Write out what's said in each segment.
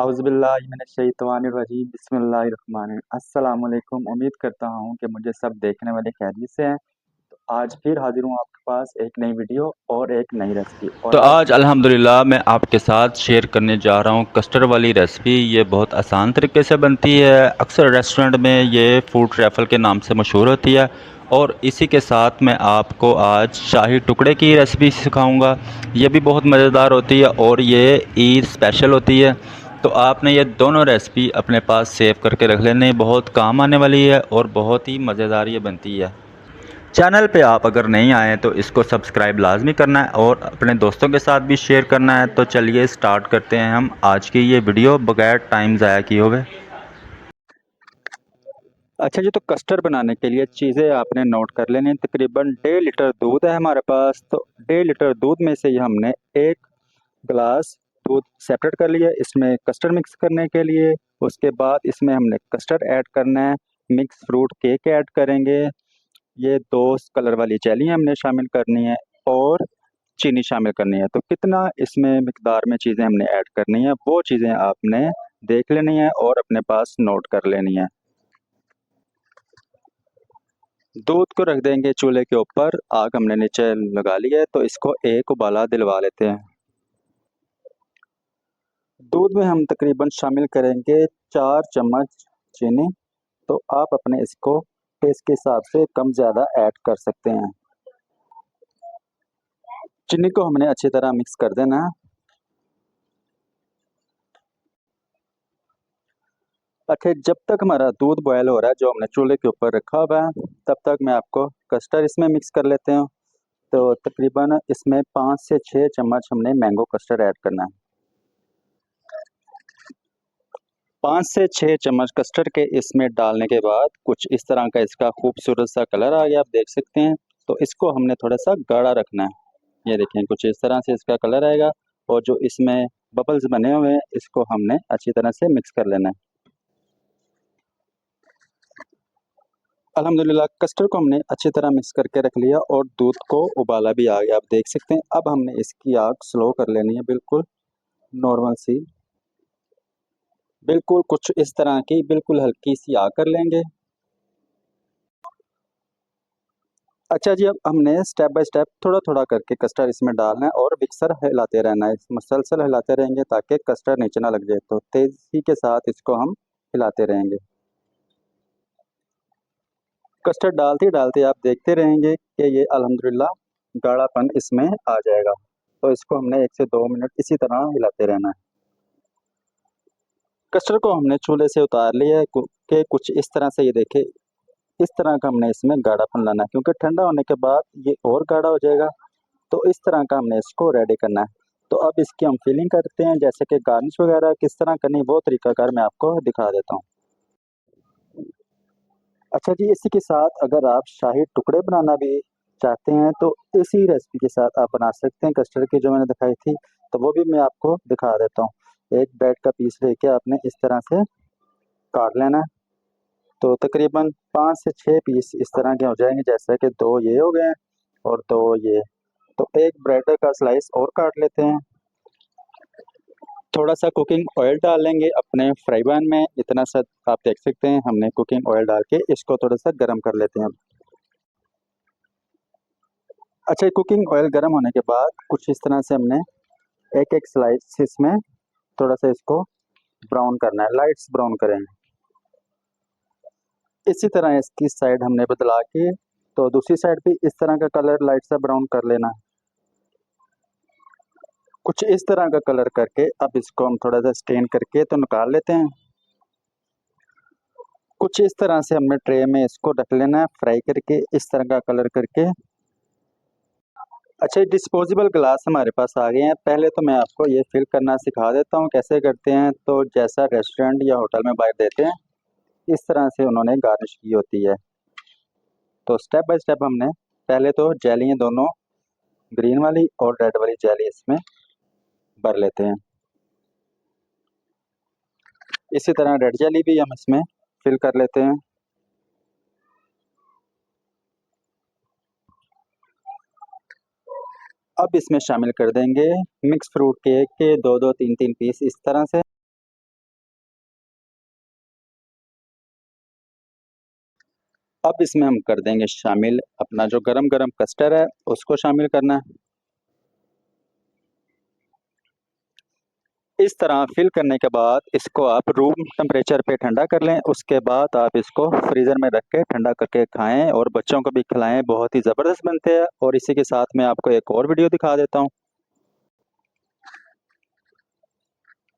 औज़ुबिल्लाहिमिनश्शैतानिर्रजीम बिस्मिल्लाहिर्रहमानिर्रहीम। अस्सलाम वालेकुम। उम्मीद करता हूँ कि मुझे सब देखने वाले खैरियत से हैं। तो आज फिर हाजिर हूँ आपके पास एक नई वीडियो और एक नई रेसिपी। तो और आज आज अल्हम्दुलिल्लाह मैं आपके साथ शेयर करने जा रहा हूँ कस्टर्ड वाली रेसिपी। ये बहुत आसान तरीके से बनती है। अक्सर रेस्टोरेंट में ये फूड ट्रैफल के नाम से मशहूर होती है। और इसी के साथ मैं आपको आज शाही टुकड़े की रेसिपी सिखाऊंगा। ये भी बहुत मज़ेदार होती है और ये ईद स्पेशल होती है। तो आपने ये दोनों रेसिपी अपने पास सेव करके रख लेने, बहुत काम आने वाली है और बहुत ही मज़ेदार ये बनती है। चैनल पे आप अगर नहीं आए तो इसको सब्सक्राइब लाजमी करना है और अपने दोस्तों के साथ भी शेयर करना है। तो चलिए स्टार्ट करते हैं हम आज की ये वीडियो बगैर टाइम ज़ाया किए हुए। अच्छा जी, तो कस्टर्ड बनाने के लिए चीज़ें आपने नोट कर लेनी हैं। तकरीबन 1.5 लीटर दूध है हमारे पास। तो 1.5 लीटर दूध में से ही हमने एक गिलास दूध सेपरेट कर लिया इसमें कस्टर्ड मिक्स करने के लिए। उसके बाद इसमें हमने कस्टर्ड ऐड करना है, मिक्स फ्रूट केक ऐड करेंगे, ये 2 कलर वाली जेली हमने शामिल करनी है और चीनी शामिल करनी है। तो कितना इसमें मिकदार में चीज़ें हमने ऐड करनी है वो चीज़ें आपने देख लेनी है और अपने पास नोट कर लेनी है। दूध को रख देंगे चूल्हे के ऊपर, आग हमने नीचे लगा ली है। तो इसको एक उबाला दिलवा लेते हैं। दूध में हम तकरीबन शामिल करेंगे 4 चम्मच चीनी। तो आप अपने इसको टेस्ट के हिसाब से कम ज़्यादा ऐड कर सकते हैं। चीनी को हमने अच्छी तरह मिक्स कर देना है। अच्छा, जब तक हमारा दूध बॉयल हो रहा है जो हमने चूल्हे के ऊपर रखा हुआ है, तब तक मैं आपको कस्टर्ड इसमें मिक्स कर लेते हैं। तो तकरीबन इसमें 5 से 6 चम्मच हमने मैंगो कस्टर्ड ऐड करना है। 5 से 6 चम्मच कस्टर्ड के इसमें डालने के बाद कुछ इस तरह का इसका खूबसूरत सा कलर आ गया, आप देख सकते हैं। तो इसको हमने थोड़ा सा गाढ़ा रखना है। ये देखें, कुछ इस तरह से इसका कलर आएगा। और जो इसमें बबल्स बने हुए हैं इसको हमने अच्छी तरह से मिक्स कर लेना है। अल्हम्दुलिल्लाह कस्टर्ड को हमने अच्छी तरह मिक्स करके रख लिया और दूध को उबाला भी आ गया, आप देख सकते हैं। अब हमने इसकी आग स्लो कर लेनी है, बिल्कुल नॉर्मल सी, बिल्कुल कुछ इस तरह की बिल्कुल हल्की सी आग कर लेंगे। अच्छा जी, अब हमने स्टेप बाय स्टेप थोड़ा थोड़ा करके कस्टर्ड इसमें डालना है और मिक्सर हिलाते रहना है। मुसलसल हिलाते रहेंगे ताकि कस्टर्ड नीचे ना लग जाए। तो तेज़ी के साथ इसको हम हिलाते रहेंगे। कस्टर्ड डालते डालते आप देखते रहेंगे कि ये अल्हम्दुलिल्लाह गाढ़ापन इसमें आ जाएगा। तो इसको हमने 1 से 2 मिनट इसी तरह हिलाते रहना है। कस्टर्ड को हमने चूल्हे से उतार लिया है कि कुछ इस तरह से, ये देखिए इस तरह का हमने इसमें गाढ़ापन लाना है, क्योंकि ठंडा होने के बाद ये और गाढ़ा हो जाएगा। तो इस तरह का हमने इसको रेडी करना है। तो अब इसकी हम फिलिंग करते हैं, जैसे कि गार्निश वगैरह किस तरह करनी वो तरीकाकार मैं आपको दिखा देता हूँ। अच्छा जी, इसी के साथ अगर आप शाही टुकड़े बनाना भी चाहते हैं तो इसी रेसिपी के साथ आप बना सकते हैं। कस्टर्ड की जो मैंने दिखाई थी तो वो भी मैं आपको दिखा देता हूँ। एक ब्रेड का पीस लेके आपने इस तरह से काट लेना है। तो तकरीबन 5 से 6 पीस इस तरह के हो जाएंगे, जैसे कि 2 ये हो गए हैं और 2 ये। तो एक ब्रेड का स्लाइस और काट लेते हैं। थोड़ा सा कुकिंग ऑयल डाल लेंगे अपने फ्राई पैन में, इतना सा आप देख सकते हैं। हमने कुकिंग ऑयल डाल के इसको थोड़ा सा गर्म कर लेते हैं। अच्छा, कुकिंग ऑयल गर्म होने के बाद कुछ इस तरह से हमने एक एक स्लाइस इसमें थोड़ा सा इसको ब्राउन करना है, लाइट्स ब्राउन करेंगे। इसी तरह इसकी साइड हमने बदला के तो दूसरी साइड भी इस तरह का कलर लाइट सा ब्राउन कर लेना है। कुछ इस तरह का कलर करके अब इसको हम थोड़ा सा स्टेन करके तो निकाल लेते हैं। कुछ इस तरह से हमने ट्रे में इसको रख लेना है, फ्राई करके इस तरह का कलर करके। अच्छा, डिस्पोजेबल ग्लास हमारे पास आ गए हैं। पहले तो मैं आपको ये फिल करना सिखा देता हूँ कैसे करते हैं। तो जैसा रेस्टोरेंट या होटल में बाहर देते हैं इस तरह से उन्होंने गार्निश की होती है। तो स्टेप बाय स्टेप हमने पहले तो जेलियाँ दोनों ग्रीन वाली और रेड वाली जेली इसमें भर लेते हैं। इसी तरह रेड जेली भी हम इसमें फिल कर लेते हैं। अब इसमें शामिल कर देंगे मिक्स फ्रूट केक के 2-2 3-3 पीस इस तरह से। अब इसमें हम कर देंगे शामिल अपना जो गरम गरम कस्टर्ड है, उसको शामिल करना है। इस तरह फिल करने के बाद इसको आप रूम टेम्परेचर पे ठंडा कर लें। उसके बाद आप इसको फ्रीज़र में रख के ठंडा करके खाएं और बच्चों को भी खिलाएं, बहुत ही ज़बरदस्त बनते हैं। और इसी के साथ मैं आपको एक और वीडियो दिखा देता हूं।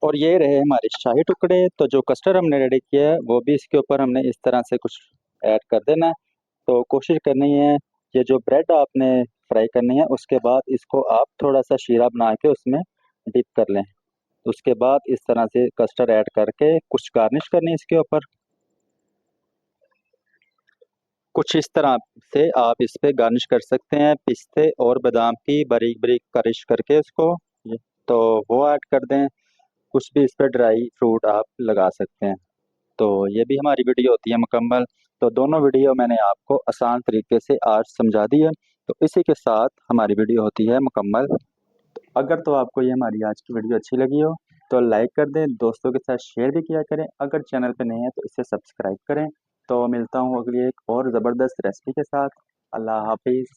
और ये रहे हमारे शाही टुकड़े। तो जो कस्टर्ड हमने रेडी किया है वो भी इसके ऊपर हमने इस तरह से कुछ ऐड कर देना है। तो कोशिश करनी है ये जो ब्रेड आपने फ्राई करनी है, उसके बाद इसको आप थोड़ा सा शीरा बना के उसमें डिप कर लें। उसके बाद इस तरह से कस्टर्ड ऐड करके कुछ गार्निश करनी है इसके ऊपर। कुछ इस तरह से आप इस पे गार्निश कर सकते हैं पिस्ते और बादाम की बारीक बारीक क्रश करके इसको। तो वो ऐड कर दें। कुछ भी इस पे ड्राई फ्रूट आप लगा सकते हैं। तो ये भी हमारी वीडियो होती है मुकम्मल। तो दोनों वीडियो मैंने आपको आसान तरीके से आज समझा दी है। तो इसी के साथ हमारी वीडियो होती है मुकम्मल। अगर तो आपको ये हमारी आज की वीडियो अच्छी लगी हो तो लाइक कर दें, दोस्तों के साथ शेयर भी किया करें। अगर चैनल पे नए हैं तो इसे सब्सक्राइब करें। तो मिलता हूँ अगली एक और ज़बरदस्त रेसिपी के साथ। अल्लाह हाफिज़।